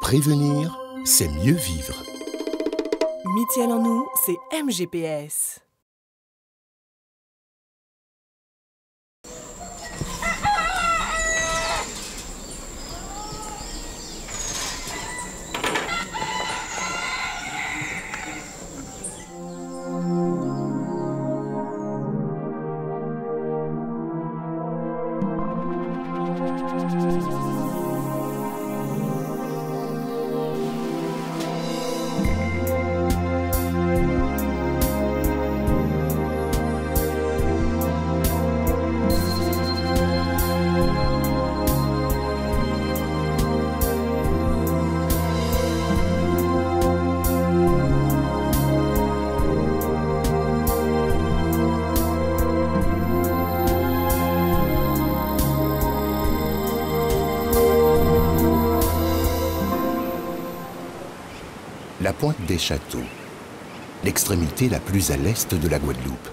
Prévenir, c'est mieux vivre. Mutuelle en nous, c'est MGPS. La Pointe des Châteaux, l'extrémité la plus à l'est de la Guadeloupe.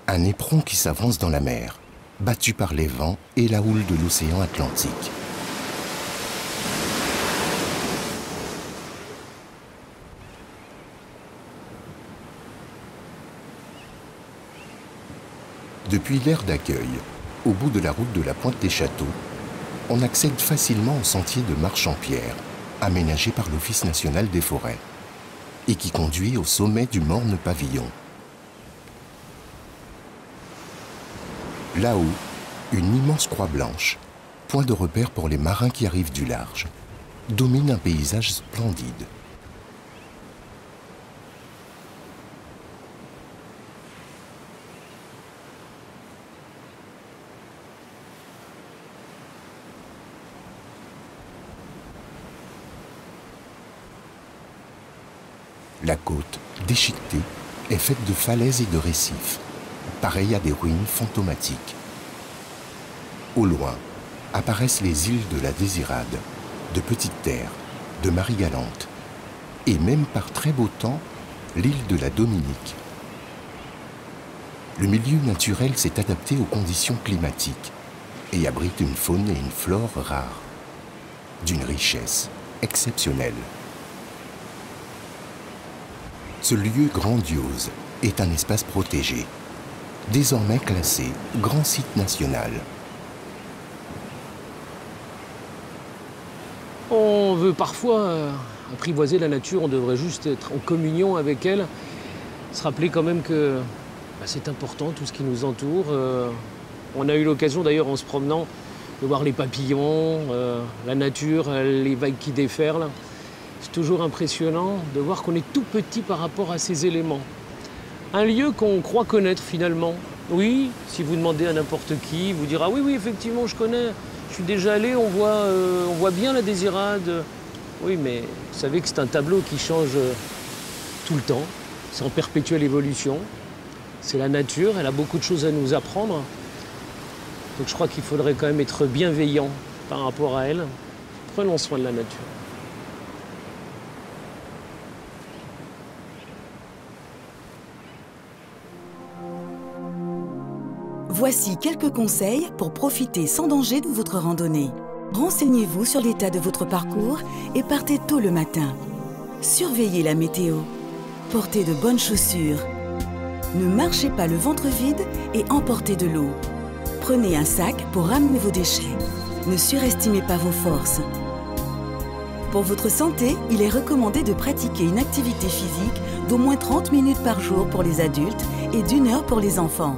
Un éperon qui s'avance dans la mer, battu par les vents et la houle de l'océan Atlantique. Depuis l'aire d'accueil, au bout de la route de la Pointe des Châteaux, on accède facilement au sentier de marche en pierre, aménagé par l'Office national des forêts, et qui conduit au sommet du morne pavillon. Là-haut, une immense croix blanche, point de repère pour les marins qui arrivent du large, domine un paysage splendide. La côte, déchiquetée, est faite de falaises et de récifs, pareilles à des ruines fantomatiques. Au loin, apparaissent les îles de la Désirade, de Petite Terre, de Marie-Galante, et même par très beau temps, l'île de la Dominique. Le milieu naturel s'est adapté aux conditions climatiques et abrite une faune et une flore rares, d'une richesse exceptionnelle. Ce lieu grandiose est un espace protégé, désormais classé grand site national. On veut parfois apprivoiser la nature, on devrait juste être en communion avec elle, se rappeler quand même que c'est important tout ce qui nous entoure. On a eu l'occasion d'ailleurs en se promenant de voir les papillons, la nature, les vagues qui déferlent. C'est toujours impressionnant de voir qu'on est tout petit par rapport à ces éléments. Un lieu qu'on croit connaître finalement. Oui, si vous demandez à n'importe qui, il vous dira « oui, effectivement, je connais, je suis déjà allé, on voit bien la Désirade. » Oui, mais vous savez que c'est un tableau qui change tout le temps. C'est en perpétuelle évolution. C'est la nature, elle a beaucoup de choses à nous apprendre. Donc je crois qu'il faudrait quand même être bienveillant par rapport à elle. Prenons soin de la nature. Voici quelques conseils pour profiter sans danger de votre randonnée. Renseignez-vous sur l'état de votre parcours et partez tôt le matin. Surveillez la météo. Portez de bonnes chaussures. Ne marchez pas le ventre vide et emportez de l'eau. Prenez un sac pour ramener vos déchets. Ne surestimez pas vos forces. Pour votre santé, il est recommandé de pratiquer une activité physique d'au moins 30 minutes par jour pour les adultes et d'1 heure pour les enfants.